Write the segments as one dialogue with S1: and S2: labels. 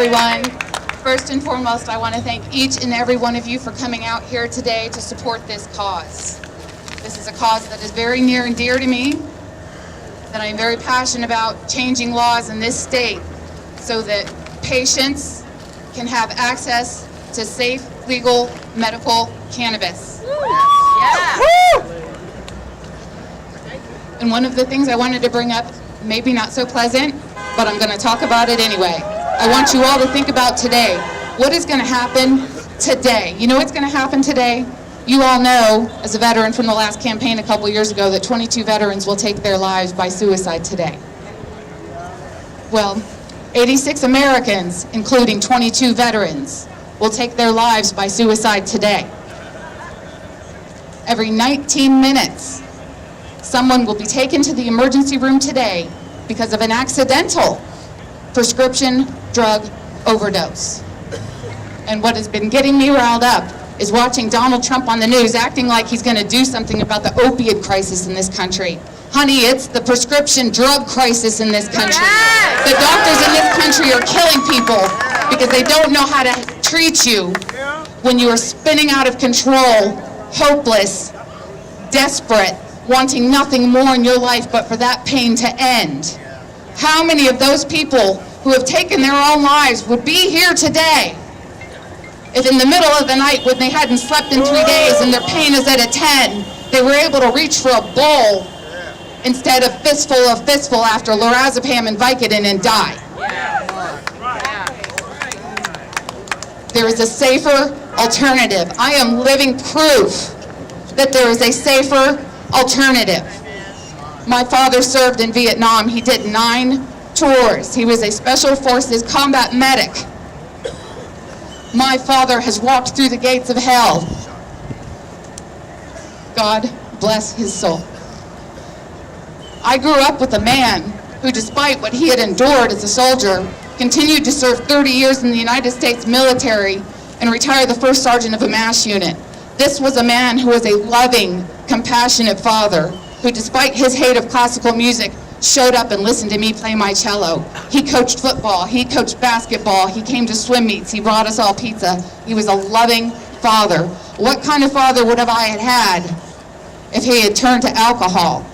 S1: everyone. First and foremost, I want to thank each and every one of you for coming out here today to support this cause. This is a cause that is very near and dear to me, that I am very passionate about changing laws in this state so that patients can have access to safe, legal, medical cannabis.
S2: Yeah.
S1: And one of the things I wanted to bring up, maybe not so pleasant, but I'm going to talk about it anyway. I want you all to think about today. What is going to happen today? You know what's going to happen today? You all know, as a veteran from the last campaign a couple years ago, that 22 veterans will take their lives by suicide today. Well, 86 Americans, including 22 veterans, will take their lives by suicide today. Every 19 minutes, someone will be taken to the emergency room today because of an accidental prescription drug overdose. And what has been getting me riled up is watching Donald Trump on the news acting like he's going to do something about the opioid crisis in this country. Honey, it's the prescription drug crisis in this country.
S2: Yes.
S1: The doctors in this country are killing people because they don't know how to treat you when you are spinning out of control, hopeless, desperate, wanting nothing more in your life but for that pain to end. How many of those people who have taken their own lives would be here today if in the middle of the night when they hadn't slept in 3 days and their pain is at a 10, they were able to reach for a bowl instead of fistful after lorazepam and Vicodin and die? There is a safer alternative. I am living proof that there is a safer alternative. My father served in Vietnam. He did 9 tours. He was a Special Forces combat medic. My father has walked through the gates of hell. God bless his soul. I grew up with a man who, despite what he had endured as a soldier, continued to serve 30 years in the United States military and retire the first sergeant of a MASH unit. This was a man who was a loving, compassionate father who, despite his hate of classical music, showed up and listened to me play my cello. He coached football, he coached basketball, he came to swim meets, he brought us all pizza. He was a loving father. What kind of father would have I had if he had turned to alcohol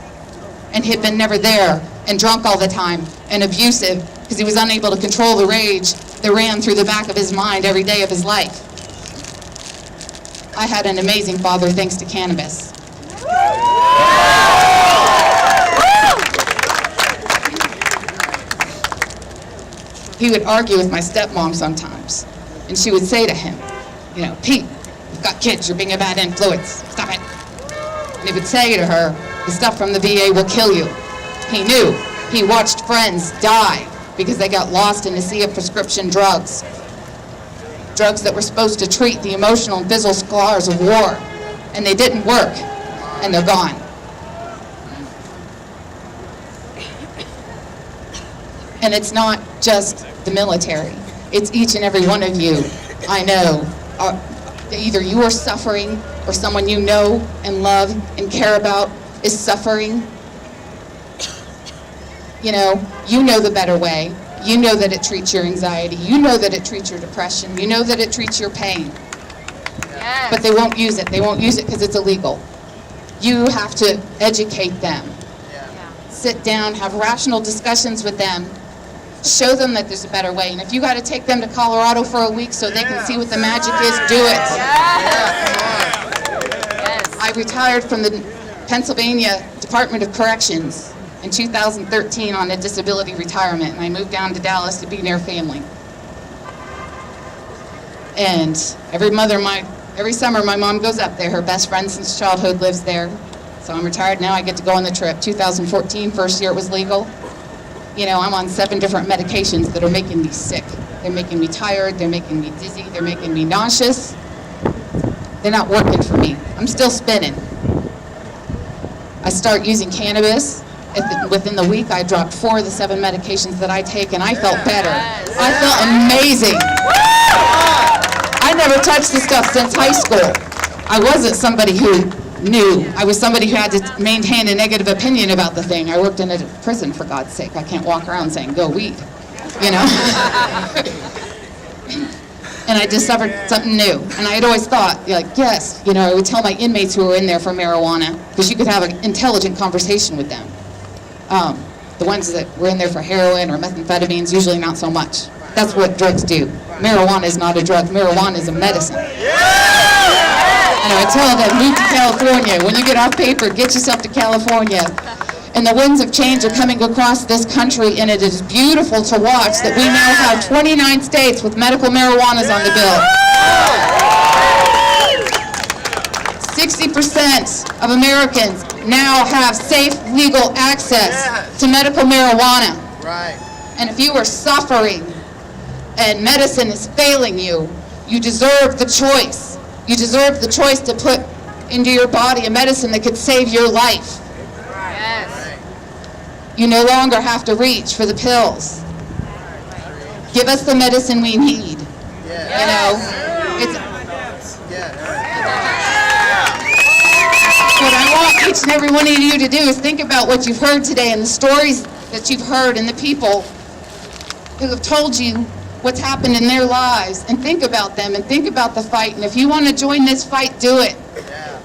S1: and had been never there and drunk all the time and abusive because he was unable to control the rage that ran through the back of his mind every day of his life? I had an amazing father thanks to cannabis. He would argue with my stepmom sometimes, and she would say to him, you know, Pete, you've got kids, you're being a bad influence, stop it. And he would say to her, the stuff from the VA will kill you. He knew. He watched friends die because they got lost in a sea of prescription drugs. Drugs that were supposed to treat the emotional and physical scars of war, and they didn't work, and they're gone. And it's not just the military. It's each and every one of you. I know either you are suffering or someone you know and love and care about is suffering. You know the better way. You know that it treats your anxiety. You know that it treats your depression. You know that it treats your pain.
S2: Yes.
S1: But they won't use it. They won't use it because it's illegal. You have to educate them. Sit down, have rational discussions with them. Show them that there's a better way. And if you got to take them to Colorado for a week so they can see what the magic is, do it.
S2: Yes.
S1: I retired from the Pennsylvania Department of Corrections in 2013 on a disability retirement, and I moved down to Dallas to be near family. And every summer my mom goes up there. Her best friend since childhood lives there. So I'm retired now. I get to go on the trip. 2014, first year it was legal. I'm on 7 different medications that are making me sick. They're making me tired, they're making me dizzy, they're making me nauseous. They're not working for me. I'm still spinning. I start using cannabis. Within the week, I dropped 4 of the 7 medications that I take, and I felt better. I felt amazing. I never touched this stuff since high school. I wasn't somebody who knew. I was somebody who had to maintain a negative opinion about the thing. I worked in a prison, for God's sake. I can't walk around saying, go weed, and I discovered something new. And I had always thought, like, yes, I would tell my inmates who were in there for marijuana, because you could have an intelligent conversation with them. The ones that were in there for heroin or methamphetamines, usually not so much. That's what drugs do. Marijuana is not a drug. Marijuana is a medicine. And I would tell them, move to California. When you get off paper, get yourself to California. And the winds of change are coming across this country, and it is beautiful to watch that we now have 29 states with medical marijuanas on the bill. 60% of Americans now have safe, legal access to medical marijuana.
S3: Right.
S1: And if you are suffering and medicine is failing you, you deserve the choice. You deserve the choice to put into your body a medicine that could save your life.
S2: Yes.
S1: You no longer have to reach for the pills. Give us the medicine we need. It's what I want each and every one of you to do is think about what you've heard today and the stories that you've heard and the people who have told you what's happened in their lives, and think about them and think about the fight. And if you want to join this fight, do it.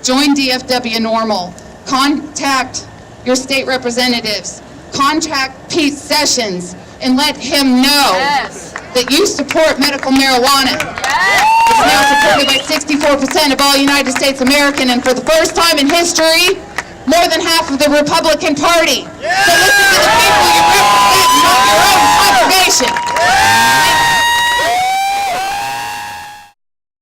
S1: Join DFW Normal. Contact your state representatives. Contact Pete Sessions and let him know that you support medical marijuana. It's now supported by 64% of all United States American, and for the first time in history, more than half of the Republican Party. So listen to the people you represent, not your own congregation.